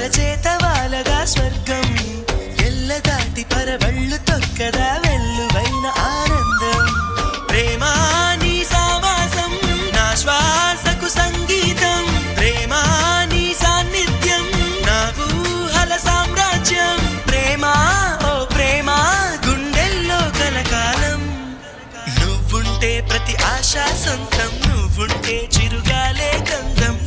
అరచేత వాలగా స్వర్గం ఎల్లదాటి పరవళ్ళు తొక్కదా వెల్లువైన ఆనందం ప్రేమా నీ సావాసం నా శ్వాసకు సంగీతం ప్రేమా నీ సాన్నిధ్యం నా ఊహల సామ్రాజ్యం ప్రేమా ఓ ప్రేమా గుండెల్లో కలకాలం నువ్వుంటే ప్రతి ఆశ సొంతం నువ్వుంటే చిరుగాలే గంధం